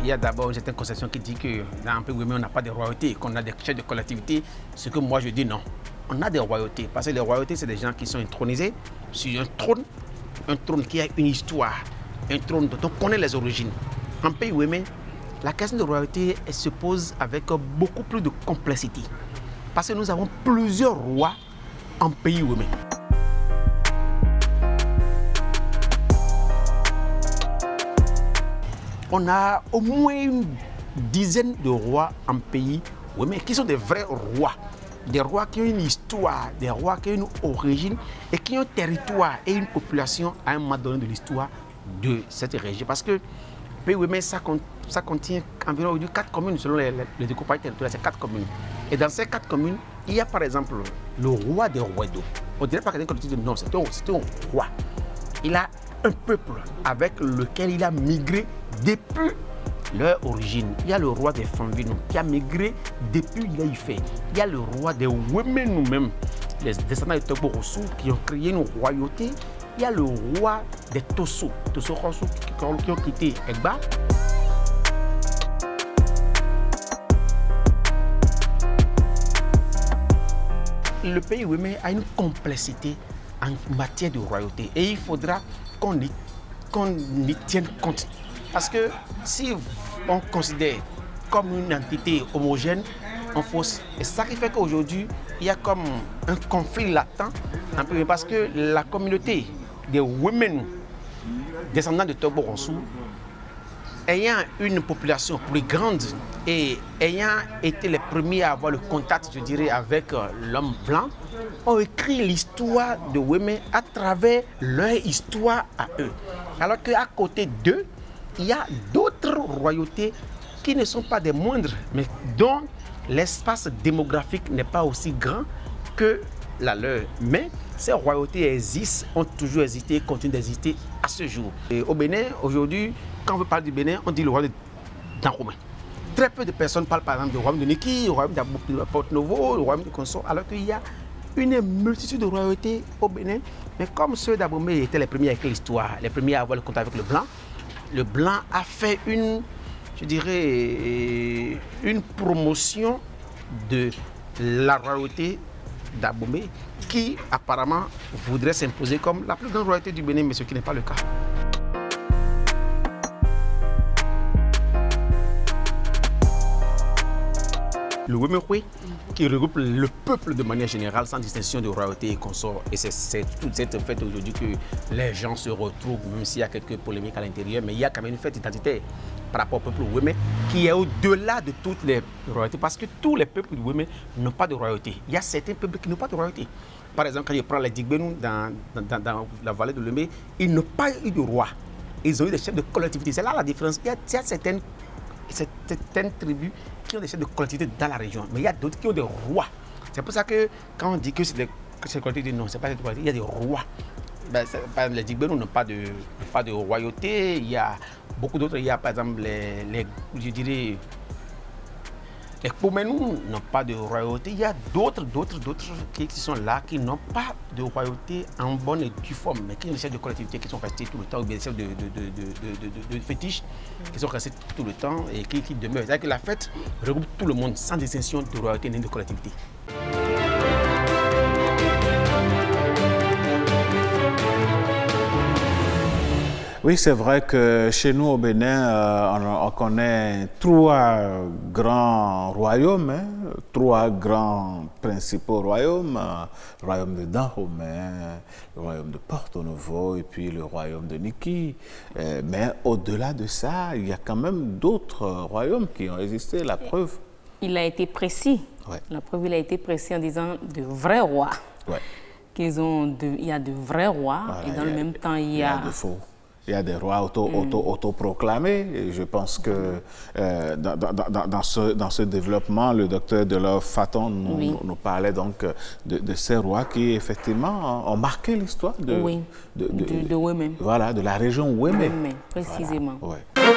y a d'abord une certaine conception qui dit que dans un pays où on n'a pas de royauté, qu'on a des chefs de collectivité. Ce que moi je dis non. On a des royautés, parce que les royautés, c'est des gens qui sont intronisés sur un trône qui a une histoire, un trône dont on connaît les origines. En pays où la question de royauté elle se pose avec beaucoup plus de complexité. Parce que nous avons plusieurs rois en pays où on a au moins une dizaine de rois en pays qui sont des vrais rois. Des rois qui ont une histoire, des rois qui ont une origine et qui ont un territoire et une population à un moment donné de l'histoire de cette région. Parce que pays ça contient environ 4 communes selon les découpages territoriaux, c'est 4 communes. Et dans ces 4 communes, il y a par exemple le roi des rois d'eau. On dirait pas que non, c'est un roi. Il a un peuple avec lequel il a migré depuis leur origine. Il y a le roi des Fambinou qui a migré depuis Yaïfé. Il y a le roi des Wémé nous-mêmes, les descendants de Togo Rossou qui ont créé une royauté. Il y a le roi des Tosso Rossou qui ont quitté Egba. Le pays Wémé a une complexité en matière de royauté et il faudra qu'on y tienne compte. Parce que si on considère comme une entité homogène, on fausse. Et c'est ça qui fait qu'aujourd'hui, il y a comme un conflit latent, parce que la communauté des women descendants de Togo Rossou, ayant une population plus grande et ayant été les premiers à avoir le contact, je dirais, avec l'homme blanc, ont écrit l'histoire de Wémé à travers leur histoire à eux. Alors qu'à côté d'eux, il y a d'autres royautés qui ne sont pas des moindres, mais dont l'espace démographique n'est pas aussi grand que la leur. Mais ces royautés existent, ont toujours existé, continuent d'exister à ce jour. Et au Bénin, aujourd'hui, quand on veut parler du Bénin, on dit le royaume d'Angoumé. Très peu de personnes parlent par exemple du royaume de Niki, du royaume de Porte-Novo, du royaume de Consort, alors qu'il y a une multitude de royautés au Bénin. Mais comme ceux d'Abomey étaient les premiers avec l'histoire, les premiers à avoir le contact avec le blanc a fait une promotion de la royauté d'Abomey qui apparemment voudrait s'imposer comme la plus grande royauté du Bénin, mais ce qui n'est pas le cas. Le Wémékoué, qui regroupe le peuple de manière générale, sans distinction de royauté et consort. Et c'est toute cette fête aujourd'hui que les gens se retrouvent, même s'il y a quelques polémiques à l'intérieur, mais il y a quand même une fête identitaire par rapport au peuple Wémé, qui est au-delà de toutes les royautés, parce que tous les peuples du Wémé n'ont pas de royauté. Il y a certains peuples qui n'ont pas de royauté. Par exemple, quand je prends les Digbenou dans la vallée de l'Emé, ils n'ont pas eu de roi. Ils ont eu des chefs de collectivité. C'est là la différence. Il y a certaines tribus qui ont des chefs de collectivité dans la région, mais il y a d'autres qui ont des rois. C'est pour ça que quand on dit que c'est des collectivités, non, c'est pas des collectivités, il y a des rois. Les Digbenou n'ont pas de royauté. Il y a beaucoup d'autres. Il y a par exemple les Kpoumenou n'ont pas de royauté. Il y a d'autres qui sont là, qui n'ont pas de royauté en bonne et due forme, mais qui sont des chefs de collectivité qui sont restés tout le temps, ou bien des chefs de fétiches qui sont restés tout le temps et qui demeurent. C'est-à-dire que la fête regroupe tout le monde sans distinction de royauté ni de collectivité. Oui, c'est vrai que chez nous au Bénin, on connaît 3 grands royaumes, trois grands principaux royaumes, le royaume de Dahomey, le royaume de Porto-Novo et puis le royaume de Niki. Mais au-delà de ça, il y a quand même d'autres royaumes qui ont existé, la preuve. Il a été précis. Ouais. La preuve, il a été précis en disant de vrais rois. Ouais. Il y a de vrais rois, voilà, et dans le même temps, il y a de faux. Il y a des rois autoproclamés. Et je pense que dans ce développement, le docteur Delors Faton nous parlait donc de ces rois qui, effectivement, ont marqué l'histoire de Wémé. Voilà, de la région Wémé. Précisément. Voilà, ouais.